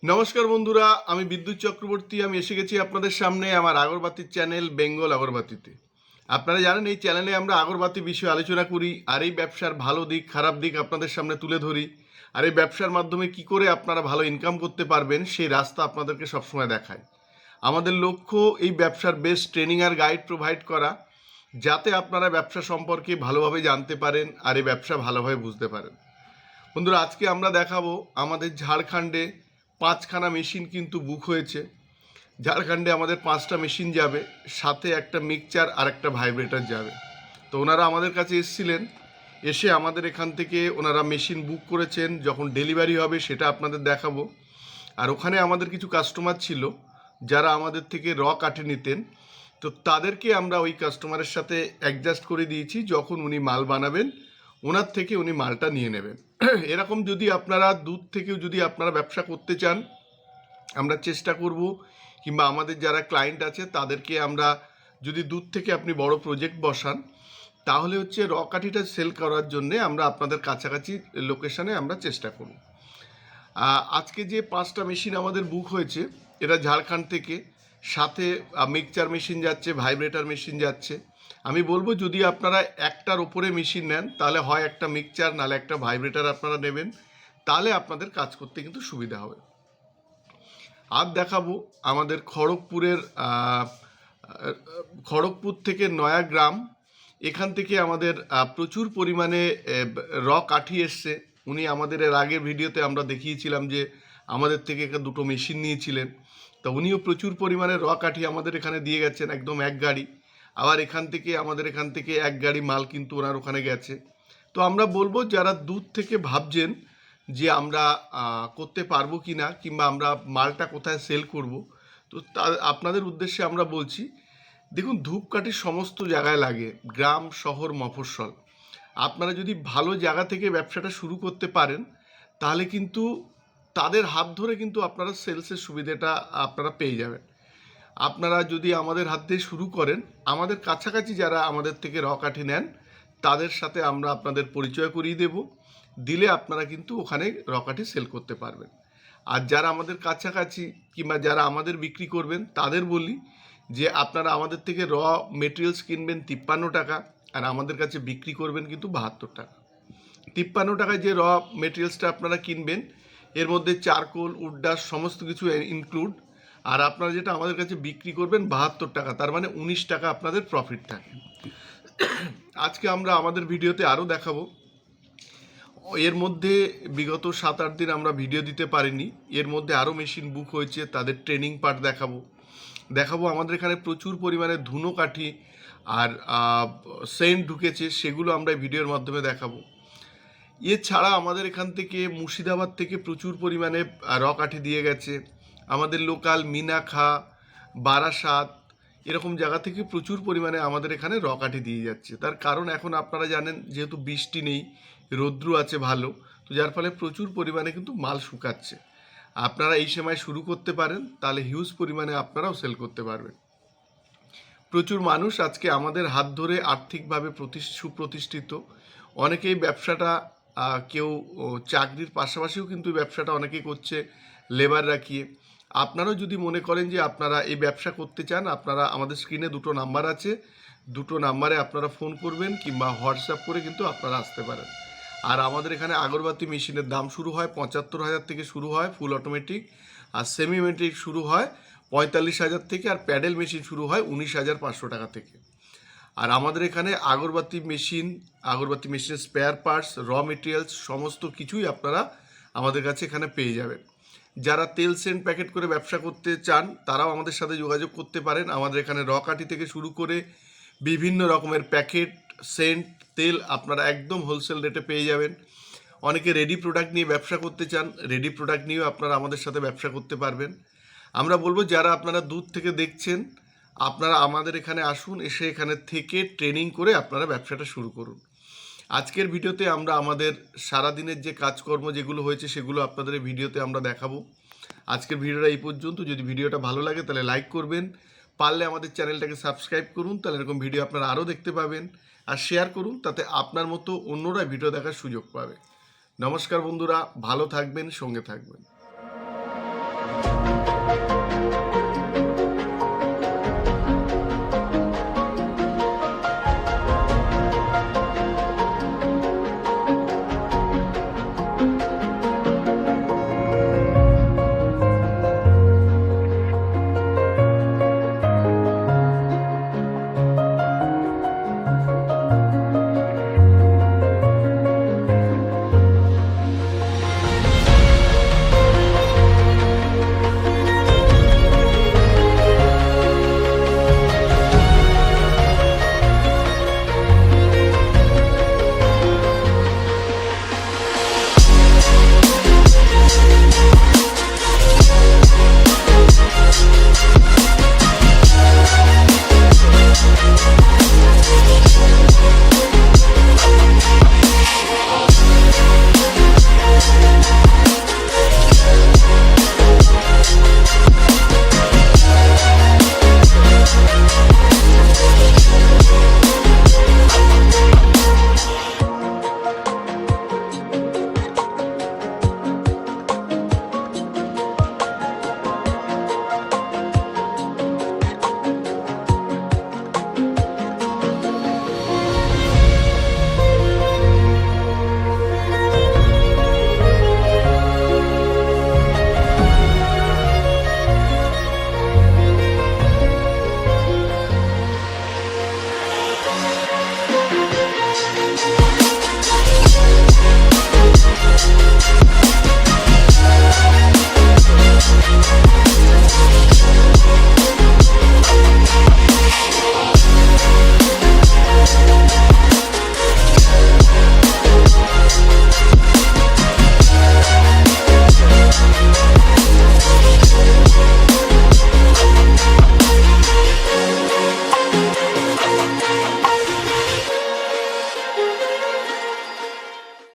নমস্কার বন্ধুরা, আমি বিদ্যুৎ চক্রবর্তী। আমি এসে গেছি আপনাদের সামনে আমার আগরবাতির চ্যানেল বেঙ্গল আগরবাতিতে। আপনারা জানেন এই চ্যানেলে আমরা আগরবাতি বিষয়ে আলোচনা করি, আর এই ব্যবসার ভালো দিক খারাপ দিক আপনাদের সামনে তুলে ধরি, আর এই ব্যবসার মাধ্যমে কি করে আপনারা ভালো ইনকাম করতে পারবেন সেই রাস্তা আপনাদেরকে সবসময় দেখায়। আমাদের লক্ষ্য এই ব্যবসার বেস্ট ট্রেনিং আর গাইড প্রোভাইড করা, যাতে আপনারা ব্যবসা সম্পর্কে ভালোভাবে জানতে পারেন আর এই ব্যবসা ভালোভাবে বুঝতে পারেন। বন্ধুরা, আজকে আমরা দেখাবো আমাদের ঝাড়খণ্ডে 5খানা মেশিন কিন্তু বুক হয়েছে। ঝাড়খণ্ডে আমাদের 5টা মেশিন যাবে, সাথে একটা মিক্সচার আর একটা ভাইব্রেটার যাবে। তো ওনারা আমাদের কাছে এসেছিলেন, এসে আমাদের এখান থেকে ওনারা মেশিন বুক করেছেন। যখন ডেলিভারি হবে সেটা আপনাদের দেখাবো। আর ওখানে আমাদের কিছু কাস্টমার ছিল যারা আমাদের থেকে কাঠে নিতেন, তো তাদেরকে আমরা ওই কাস্টমারের সাথে অ্যাডজাস্ট করে দিয়েছি, যখন উনি মাল বানাবেন ওনার থেকে উনি মালটা নিয়ে নেবেন। এরকম যদি আপনারা দূর থেকেও যদি আপনারা ব্যবসা করতে চান, আমরা চেষ্টা করব, কিংবা আমাদের যারা ক্লায়েন্ট আছে তাদেরকে আমরা, যদি দূর থেকে আপনি বড় প্রজেক্ট বসান, তাহলে হচ্ছে কাঠিটা সেল করার জন্যে আমরা আপনাদের কাছাকাছি লোকেশানে আমরা চেষ্টা করব। আজকে যে 5টা মেশিন আমাদের বুক হয়েছে, এটা ঝাড়খণ্ড থেকে, সাথে মিক্সচার মেশিন যাচ্ছে, ভাইব্রেটার মেশিন যাচ্ছে। আমি বলবো যদি আপনারা একটার ওপরে মেশিন নেন, তাহলে হয় একটা মিক্সচার নাহলে একটা ভাইব্রেটার আপনারা নেবেন, তাহলে আপনাদের কাজ করতে কিন্তু সুবিধা হবে। আর দেখাবো আমাদের খড়গপুর থেকে নয়াগ্রাম, এখান থেকে আমাদের প্রচুর পরিমাণে কাঠি এসছে। উনি আমাদের এর আগের ভিডিওতে আমরা দেখিয়েছিলাম যে আমাদের থেকে 2টো মেশিন নিয়েছিলেন, তা উনিও প্রচুর পরিমাণে কাঠি আমাদের এখানে দিয়ে গেছেন, একদম এক গাড়ি। আবার আমাদের এখান থেকে এক গাড়ি মাল কিন্তু ওনার ওখানে গেছে। তো আমরা বলবো যারা দূর থেকে ভাবছেন যে আমরা করতে পারবো কি না, কিংবা আমরা মালটা কোথায় সেল করব, তো আপনাদের উদ্দেশ্যে আমরা বলছি, দেখুন ধূপকাঠি সমস্ত জায়গায় লাগে, গ্রাম শহর মফস্বল। আপনারা যদি ভালো জায়গা থেকে ব্যবসাটা শুরু করতে পারেন, তাহলে কিন্তু তাদের হাত ধরে কিন্তু আপনারা সেলসের সুবিধাটা আপনারা পেয়ে যাবেন। আপনারা যদি আমাদের হাত দিয়ে শুরু করেন, আমাদের কাছাকাছি যারা আমাদের থেকে কাঠি নেন তাদের সাথে আমরা আপনাদের পরিচয় করিয়ে দেব, দিলে আপনারা কিন্তু ওখানে কাঠি সেল করতে পারবেন। আর যারা আমাদের কাছাকাছি কিংবা যারা আমাদের বিক্রি করবেন, তাদের বলি যে আপনারা আমাদের থেকে মেটেরিয়ালস কিনবেন 53 টাকা, আর আমাদের কাছে বিক্রি করবেন কিন্তু 72 টাকা। 53 টাকায় যে মেটেরিয়ালসটা আপনারা কিনবেন, এর মধ্যে চারকোল উডডাস সমস্ত কিছু ইনক্লুড, আর আপনারা যেটা আমাদের কাছে বিক্রি করবেন 72 টাকা, তার মানে 19 টাকা আপনাদের প্রফিট থাকে। আজকে আমরা আমাদের ভিডিওতে আরও দেখাবো। এর মধ্যে বিগত 7-8 দিন আমরা ভিডিও দিতে পারিনি, এর মধ্যে আরও মেশিন বুক হয়েছে, তাদের ট্রেনিং পার্ট দেখাবো। আমাদের এখানে প্রচুর পরিমাণে ধুনো কাঠি আর সেন্ট ঢুকেছে, সেগুলো আমরা ভিডিওর মাধ্যমে দেখাবো। এছাড়া আমাদের এখান থেকে মুর্শিদাবাদ থেকে প্রচুর পরিমাণে কাঠি দিয়ে গেছে। আমাদের লোকাল মিনাখা, বারাসাত, এরকম জায়গা থেকে প্রচুর পরিমাণে আমাদের এখানে কাঠি দিয়ে যাচ্ছে। তার কারণ এখন আপনারা জানেন, যেহেতু বৃষ্টি নেই, রৌদ্র আছে ভালো, তো যার ফলে প্রচুর পরিমাণে কিন্তু মাল শুকাচ্ছে। আপনারা এই সময় শুরু করতে পারেন, তাহলে হিউজ পরিমাণে আপনারাও সেল করতে পারবেন। প্রচুর মানুষ আজকে আমাদের হাত ধরে আর্থিকভাবে সুপ্রতিষ্ঠিত। অনেকেই ব্যবসাটা কেউ চাকরির পাশাপাশিও কিন্তু ব্যবসাটা অনেকেই করছে লেবার রাখিয়ে। আপনারাও যদি মনে করেন যে আপনারা এই ব্যবসা করতে চান, আপনারা আমাদের স্ক্রিনে 2টো নাম্বার আছে, 2টো নাম্বারে আপনারা ফোন করবেন কিংবা হোয়াটসঅ্যাপ করে কিন্তু আপনারা আসতে পারেন। আর আমাদের এখানে আগরবাতি মেশিনের দাম শুরু হয় 75,000 থেকে শুরু হয় ফুল অটোমেটিক, আর সেমি অটোমেটিক শুরু হয় 45,000 থেকে, আর প্যাডেল মেশিন শুরু হয় 19,500 টাকা থেকে। আর আমাদের এখানে আগরবাতি মেশিনের স্পেয়ার পার্টস, মেটেরিয়ালস সমস্ত কিছুই আপনারা আমাদের কাছে এখানে পেয়ে যাবেন। যারা তেল সেন্ট প্যাকেট করে ব্যবসা করতে চান, তারাও আমাদের সাথে যোগাযোগ করতে পারেন। আমাদের এখানে কাঠি থেকে শুরু করে বিভিন্ন রকমের প্যাকেট সেন্ট তেল আপনারা একদম হোলসেল রেটে পেয়ে যাবেন। অনেকে রেডি প্রোডাক্ট নিয়ে ব্যবসা করতে চান, রেডি প্রোডাক্ট নিয়েও আপনারা আমাদের সাথে ব্যবসা করতে পারবেন। আমরা বলবো যারা আপনারা দূর থেকে দেখছেন, আপনারা আমাদের এখানে আসুন, এসে এখানে থেকে ট্রেনিং করে আপনারা ব্যবসাটা শুরু করুন। আজকের ভিডিওতে আমরা আমাদের সারাদিনের যে কাজকর্ম যেগুলো হয়েছে সেগুলো আপনাদের এই ভিডিওতে আমরা দেখাবো। আজকের ভিডিওটা এই পর্যন্ত। যদি ভিডিওটা ভালো লাগে তাহলে লাইক করবেন, পারলে আমাদের চ্যানেলটাকে সাবস্ক্রাইব করুন, তাহলে এরকম ভিডিও আপনারা আরও দেখতে পাবেন। আর শেয়ার করুন, তাতে আপনার মতো অন্যরা ভিডিও দেখার সুযোগ পাবে। নমস্কার বন্ধুরা, ভালো থাকবেন, সঙ্গে থাকবেন।